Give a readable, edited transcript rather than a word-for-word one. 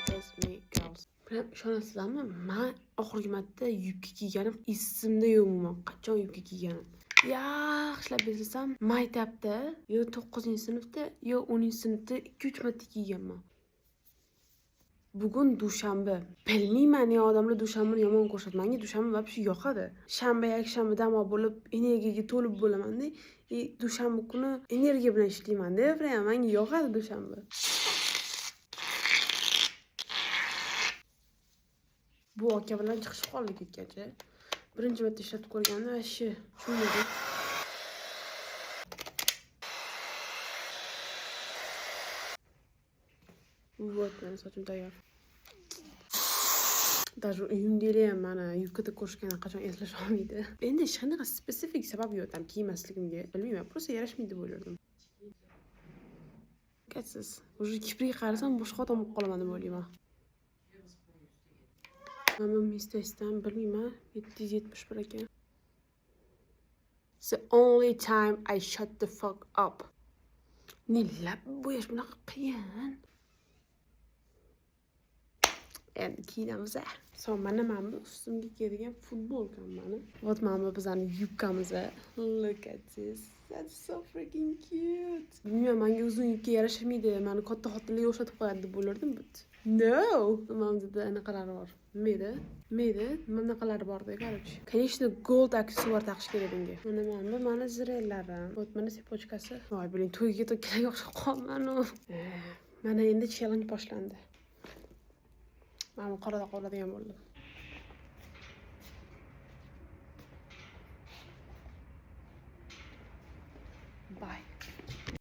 is me girls. Bilan ishonasizlarmi? Men oxirgi marta yubka kiyganim esimda yo'qman. Qachon yubka kiyganim? Yaxshilab eslasam, maktabda yo 9-sinfda yo 10-sinfda 2-3 marta kiyganman. Bugun dushanba. Bilmayman, ya odamlar dushanbani yomon ko'rsatadi. Menga dushanba вообще yoqadi. Shanba, yakshanba dam bo'lib, energiyaga to'lib bo'laman-da. Dushanba kuni energiya bilan ishlayman-da. Prям menga yoqadi dushanba. Bu aka bilan chiqishib qoldik ketgacha. Birinchi marta ishlatib ko'rganda shu edi. Вот, meni sochim tayyor. Даже uyimdagilar ham mana yubkada ko'rishgandan qachon eslash olmaydi. Endi hech qanaqa spesifik sabab yo'q ham kiymasligimga. Bilmayman, просто yarashmaydi deb o'ylardim. Qatsiz, уже kipriga qarasam boshqa odam bo'lib qolaman deb o'ylayman. Mana mistasidan bilmayman, 771 ekan. It's the only time I shut the fuck up. Nilab bo'yash bunaqa qiyin. Endi kiyinamiz. So, mana bu ustimga kiyadigan futbolkam mana. Вот mana bizning yubkamiz. Look at this. That's so freaking cute. Bilmayman, menga uzun yubka yarashmaydi. Meni katta xotinlarga o'xshatib qo'yadi deb o'ylardim, but no. Mamda anaqalari bor. Mayda, bunaqalari bor-da, короче. Конечно, gold aksessuar taqish kerak bunga. Mana zirellarim. Вот mana sepochkasi. Voy, biling, to'yga ketayotganga o'xshab qolman. Mana endi challenge boshlandi. Men qorada qoladigan bo'ldim. Bye.